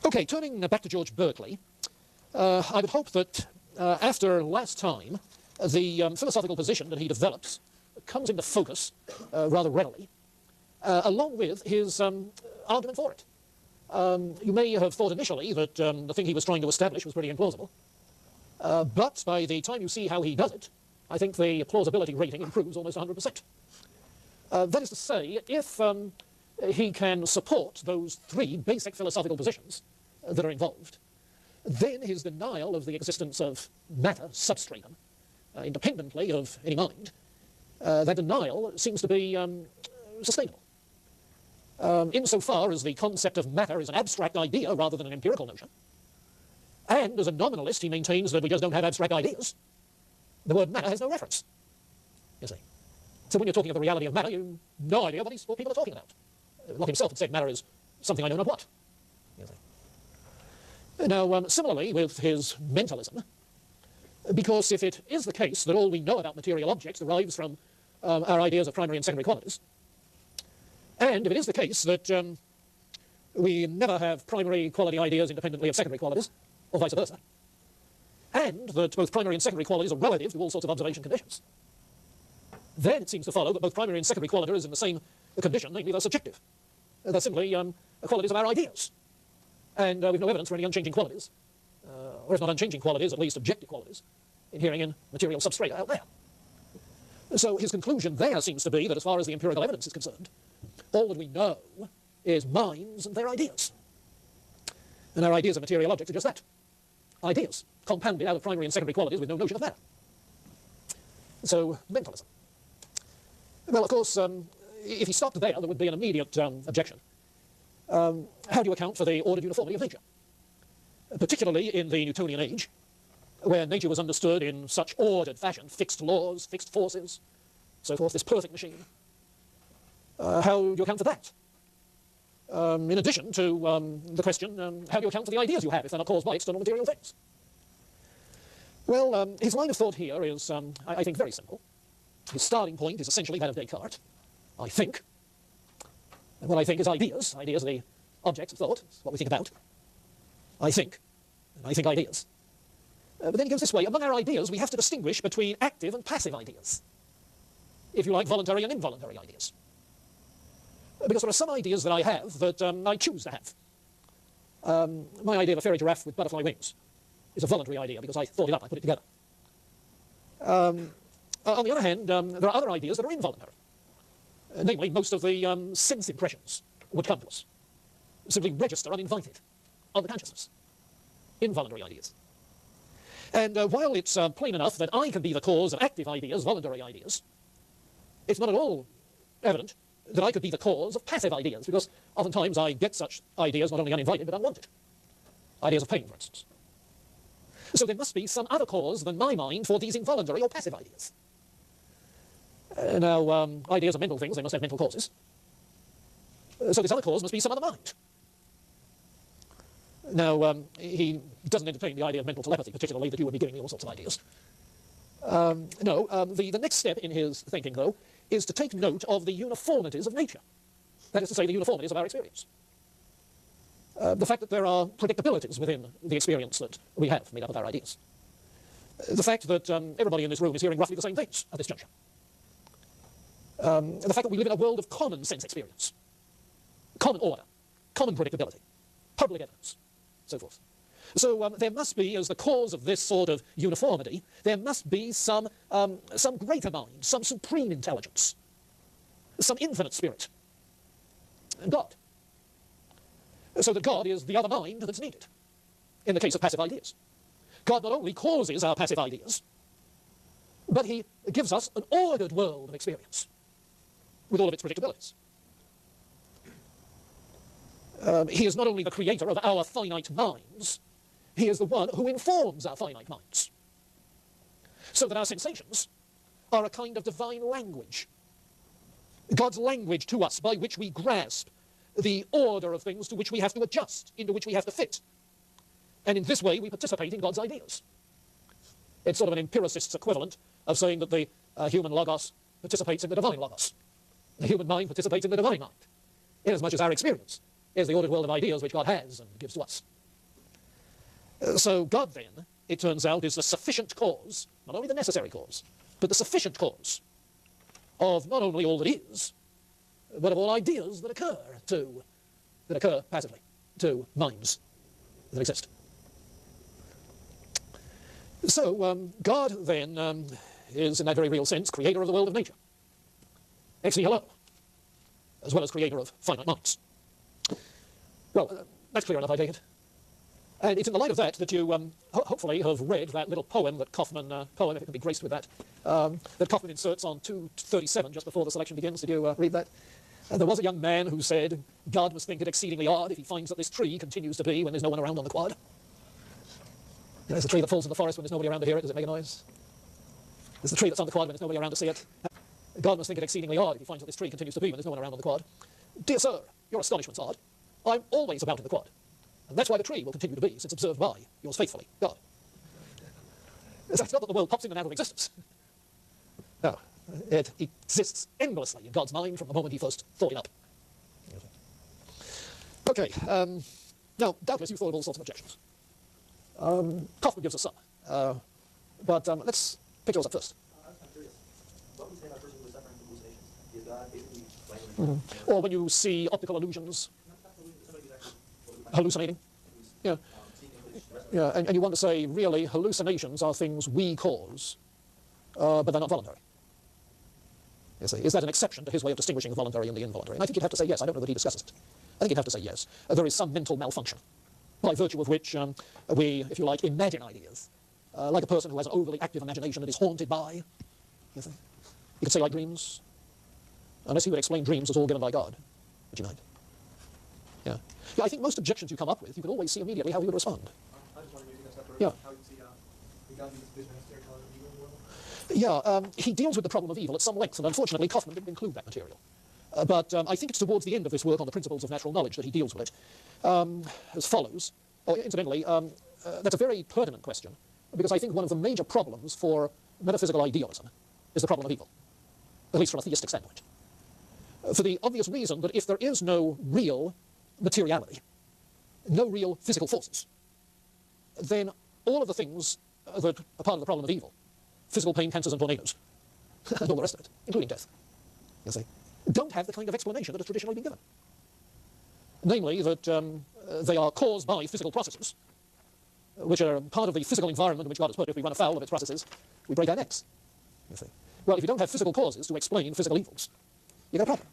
Okay, turning back to George Berkeley, I would hope that after last time, the philosophical position that he develops comes into focus rather readily, along with his argument for it. You may have thought initially that the thing he was trying to establish was pretty implausible, but by the time you see how he does it, I think the plausibility rating improves almost 100%. That is to say, if he can support those three basic philosophical positions that are involved, then his denial of the existence of matter, substratum, independently of any mind, that denial seems to be sustainable. Insofar as the concept of matter is an abstract idea rather than an empirical notion, and as a nominalist he maintains that we just don't have abstract ideas, the word matter has no reference, you see. So when you're talking of the reality of matter, you have no idea what people are talking about. Locke himself had said matter is something I know not what, you see. Now, similarly with his mentalism, because if it is the case that all we know about material objects derives from our ideas of primary and secondary qualities, and if it is the case that we never have primary quality ideas independently of secondary qualities, or vice versa, and that both primary and secondary qualities are relative to all sorts of observation conditions, then it seems to follow that both primary and secondary qualities are in the same condition, namely they're subjective. They're simply qualities of our ideas. And we've no evidence for any unchanging qualities, or if not unchanging qualities, at least objective qualities, inhering in material substrata out there. So his conclusion there seems to be that as far as the empirical evidence is concerned, all that we know is minds and their ideas. And our ideas of material objects are just that, ideas, compounded out of primary and secondary qualities with no notion of matter. So, mentalism. Well, of course, if he stopped there, there would be an immediate objection. How do you account for the ordered uniformity of nature? Particularly in the Newtonian age, where nature was understood in such ordered fashion, fixed laws, fixed forces, so forth, this perfect machine. How do you account for that? In addition to the question, how do you account for the ideas you have if they're not caused by external material things? Well, his line of thought here is, I think, very simple. His starting point is essentially that of Descartes. I think. And what I think is ideas. Ideas are the objects of thought. It's what we think about. I think. And I think ideas. But then he goes this way. Among our ideas, we have to distinguish between active and passive ideas. If you like, voluntary and involuntary ideas. Because there are some ideas that I have that I choose to have. My idea of a fairy giraffe with butterfly wings is a voluntary idea because I thought it up, I put it together. On the other hand, there are other ideas that are involuntary. Namely, most of the sense impressions would come to us, simply register uninvited on the consciousness. Involuntary ideas. And while it's plain enough that I can be the cause of active ideas, voluntary ideas, it's not at all evident that I could be the cause of passive ideas, because oftentimes I get such ideas not only uninvited but unwanted. Ideas of pain, for instance. So there must be some other cause than my mind for these involuntary or passive ideas. Now, ideas are mental things, they must have mental causes. So this other cause must be some other mind. Now, he doesn't entertain the idea of mental telepathy, particularly, that you would be giving me all sorts of ideas. The next step in his thinking, though, is to take note of the uniformities of nature. That is to say, the uniformities of our experience. The fact that there are predictabilities within the experience that we have made up of our ideas. The fact that everybody in this room is hearing roughly the same things at this juncture. The fact that we live in a world of common sense experience, common order, common predictability, public evidence, so forth. So there must be, as the cause of this sort of uniformity, there must be some greater mind, some supreme intelligence, some infinite spirit, God. So that God is the other mind that's needed in the case of passive ideas. God not only causes our passive ideas, but he gives us an ordered world of experience with all of its predictabilities. He is not only the creator of our finite minds, he is the one who informs our finite minds. So that our sensations are a kind of divine language. God's language to us by which we grasp the order of things to which we have to adjust, into which we have to fit. And in this way we participate in God's ideas. It's sort of an empiricist's equivalent of saying that the human logos participates in the divine logos. The human mind participates in the divine mind, inasmuch as our experience is the ordered world of ideas which God has and gives to us. So God then, it turns out, is the sufficient cause, not only the necessary cause, but the sufficient cause of not only all that is, but of all ideas that occur passively to minds that exist. So God then is, in that very real sense, creator of the world of nature, ex nihilo, as well as creator of finite minds. Well, that's clear enough, I take it. And it's in the light of that that you hopefully have read that little poem that Kaufman, if it can be graced with that, that Kaufman inserts on 237 just before the selection begins. Did you read that? There was a young man who said, God must think it exceedingly odd if he finds that this tree continues to be when there's no one around on the quad. You know, it's the tree that falls in the forest when there's nobody around to hear it. Does it make a noise? It's the tree that's on the quad when there's nobody around to see it. God must think it exceedingly odd if he finds that this tree continues to be when there's no one around on the quad. Dear sir, your astonishment's odd. I'm always about in the quad. And that's why the tree will continue to be, since observed by yours faithfully, God. It's not that the world pops in and out of existence. No, it exists endlessly in God's mind from the moment he first thought it up. Okay, now, doubtless you thought of all sorts of objections. Kaufman gives us some, but let's pick yours up first. I'm curious. What would you say about a person who is suffering from hallucinations? Is God basically playing with Or when you see optical illusions, hallucinating? Yeah. Yeah, and you want to say, really, hallucinations are things we cause, but they're not voluntary. You see, is that an exception to his way of distinguishing the voluntary and the involuntary? And I think you'd have to say yes. I don't know that he discusses it. I think you'd have to say yes. There is some mental malfunction by virtue of which we, if you like, imagine ideas. Like a person who has an overly active imagination that is haunted by. You see? You could say like dreams. Unless he would explain dreams as all given by God, which he might. Yeah. Yeah, I think most objections you come up with, you can always see immediately how he would respond. I just wanted to use that Yeah. how you see God uses vision as territorial evil in the world. Yeah, he deals with the problem of evil at some length, and unfortunately Kaufman didn't include that material. But I think it's towards the end of this work on the principles of natural knowledge that he deals with it, as follows. Oh, incidentally, that's a very pertinent question, because I think one of the major problems for metaphysical idealism is the problem of evil, at least from a theistic standpoint. For the obvious reason that if there is no real materiality, no real physical forces, then all of the things that are part of the problem of evil, physical pain, cancers and tornadoes, and all the rest of it, including death, you see, don't have the kind of explanation that has traditionally been given. Namely, that they are caused by physical processes, which are part of the physical environment in which God has put. If we run afoul of its processes, we break our necks, you see. Well, if you don't have physical causes to explain physical evils, you've got a problem.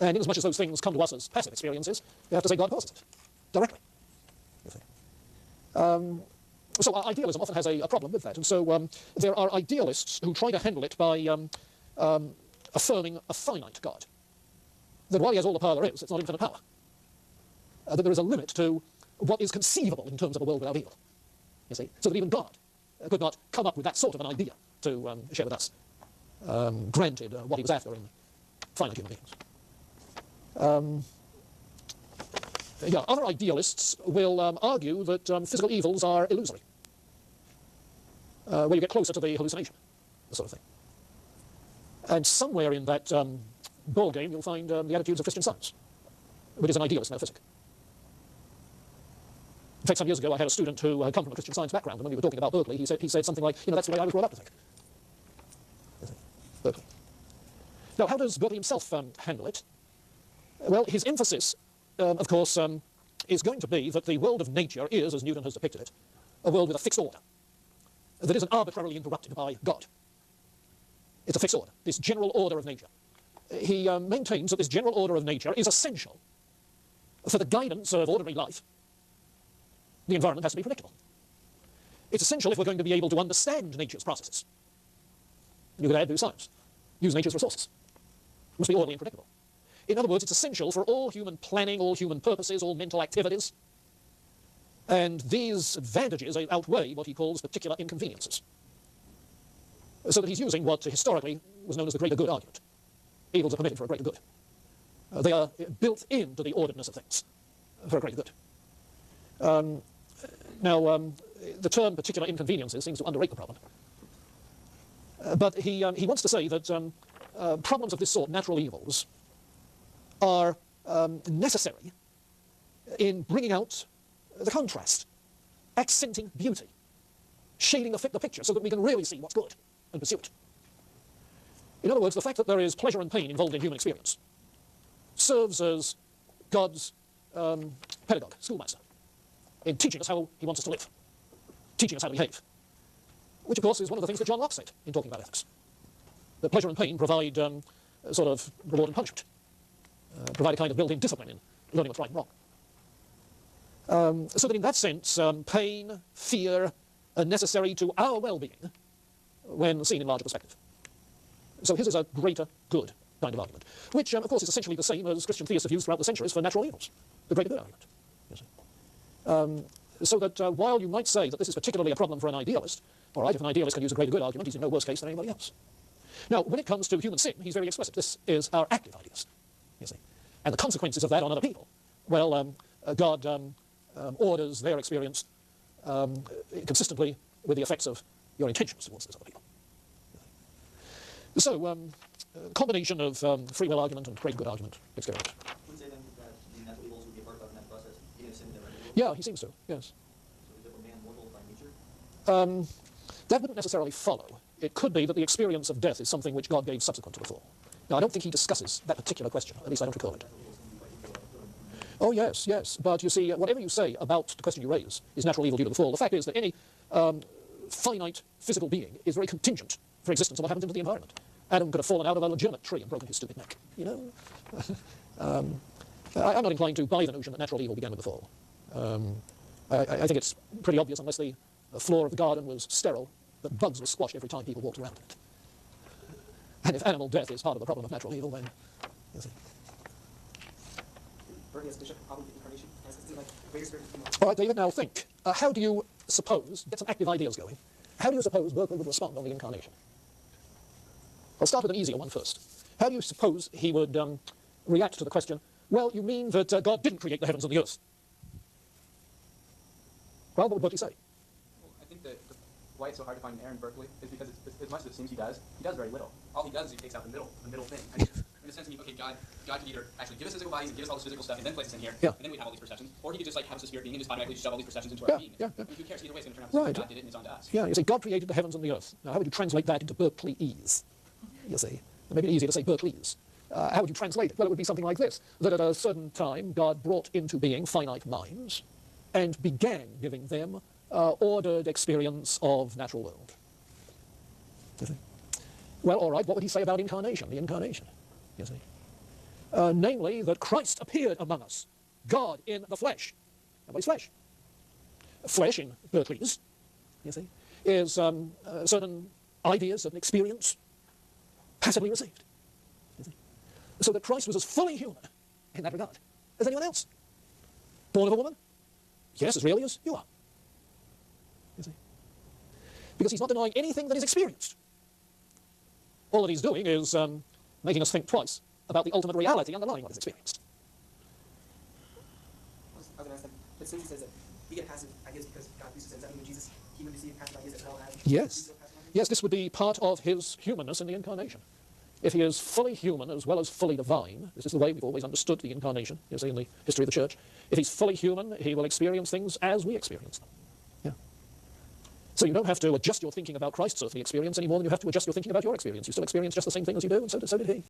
And inasmuch as those things come to us as passive experiences, you have to say God causes it, directly, you see. So idealism often has a problem with that, and so there are idealists who try to handle it by affirming a finite God. That while he has all the power there is, it's not infinite power. That there is a limit to what is conceivable in terms of a world without evil, you see. So that even God could not come up with that sort of an idea to share with us, granted what he was after in finite human beings. Yeah, other idealists will argue that physical evils are illusory, where you get closer to the hallucination, the sort of thing. And somewhere in that ball game, you'll find the attitudes of Christian Science, which is an idealist metaphysic. In fact, some years ago, I had a student who had come from a Christian Science background, and when we were talking about Berkeley, he said something like, you know, that's the way I was brought up to think. Berkeley. Now, how does Berkeley himself handle it? Well, his emphasis, of course, is going to be that the world of nature is, as Newton has depicted it, a world with a fixed order that isn't arbitrarily interrupted by God. It's a fixed order, this general order of nature. He maintains that this general order of nature is essential for the guidance of ordinary life. The environment has to be predictable. It's essential if we're going to be able to understand nature's processes. You could add do science, use nature's resources. It must be orderly and predictable. In other words, it's essential for all human planning, all human purposes, all mental activities. And these advantages outweigh what he calls particular inconveniences. So that he's using what historically was known as the greater good argument. Evils are permitted for a greater good. They are built into the orderedness of things for a greater good. Now, the term particular inconveniences seems to underrate the problem. But he wants to say that problems of this sort, natural evils, are necessary in bringing out the contrast accenting beauty, shading the picture so that we can really see what's good and pursue it. In other words, the fact that there is pleasure and pain involved in human experience serves as God's pedagogue, schoolmaster, in teaching us how he wants us to live, teaching us how to behave, which of course is one of the things that John Locke said in talking about ethics. That pleasure and pain provide sort of reward and punishment, provide a kind of built-in discipline in learning what's right and wrong. So that in that sense, pain, fear are necessary to our well-being when seen in larger perspective. So his is a greater good kind of argument, which of course is essentially the same as Christian theists have used throughout the centuries for natural evils, the greater good argument. You see. So that while you might say that this is particularly a problem for an idealist, all right, if an idealist can use a greater good argument, he's in no worse case than anybody else. Now, when it comes to human sin, he's very explicit. This is our active idealist, you see. And the consequences of that on other people, well, God orders their experience consistently with the effects of your intentions towards those other people. So, combination of free will argument and greater good argument gets carried out. Would you say then that the natural evils would be a part of that process, even if sin is never evil? Yeah, he seems to, yes. So is therefore man mortal by nature? That wouldn't necessarily follow. It could be that the experience of death is something which God gave subsequent to the fall. Now, I don't think he discusses that particular question, at least I don't recall it. Oh, yes, yes. But you see, whatever you say about the question you raise is natural evil due to the fall. The fact is that any finite physical being is very contingent for existence on what happens into the environment. Adam could have fallen out of a legitimate tree and broken his stupid neck, you know? I'm not inclined to buy the notion that natural evil began with the fall. I think it's pretty obvious, unless the floor of the garden was sterile, that bugs were squashed every time people walked around it. And if animal death is part of the problem of natural evil, then, you see. Berkeley as bishop, probably incarnation, as like greater spirit. All right, David, now think. How do you suppose, get some active ideas going, how do you suppose Berkeley would respond on the incarnation? I'll start with an easier one first. How do you suppose he would react to the question, well, you mean that God didn't create the heavens and the earth? Well, what would Berkeley say? Well, I think that why it's so hard to find an error in Berkeley is because as much as it seems he does very little. All he does is he takes out the middle thing. I mean, in a sense, okay, God could either actually give us physical bodies and give us all this physical stuff and then place us in here, yeah, and then we have all these perceptions, or he could just like have us a spirit being and just automatically shove all these perceptions into yeah, our being. Yeah, I mean, who cares? Either way, it's going to turn out that God did it and it's on to us. Yeah, you see, God created the heavens and the earth. Now, how would you translate that into Berkeleyese? You see, it may be easier to say Berkeley's. How would you translate it? Well, it would be something like this, that at a certain time, God brought into being finite minds and began giving them ordered experience of natural world. You see? Well, all right, what would he say about incarnation, the incarnation? You see? Namely, that Christ appeared among us, God in the flesh. Now, what is flesh? Flesh, in Berkeley's, you see, is certain ideas, certain experience, passively received. You see? So that Christ was as fully human in that regard as anyone else. Born of a woman? Yes, as really as you are. You see? Because he's not denying anything that is experienced. All that he's doing is making us think twice about the ultimate reality underlying what is experienced. I was going to ask them, but since he says that we get passive ideas because God uses it, does that mean when Jesus, he would receive passive ideas as well as... Yes. Yes, this would be part of his humanness in the incarnation. If he is fully human as well as fully divine, this is the way we've always understood the incarnation, you see, in the history of the church. If he's fully human, he will experience things as we experience them. Yeah. So you don't have to adjust your thinking about Christ's earthly experience any more than you have to adjust your thinking about your experience. You still experience just the same thing as you do, and so did he.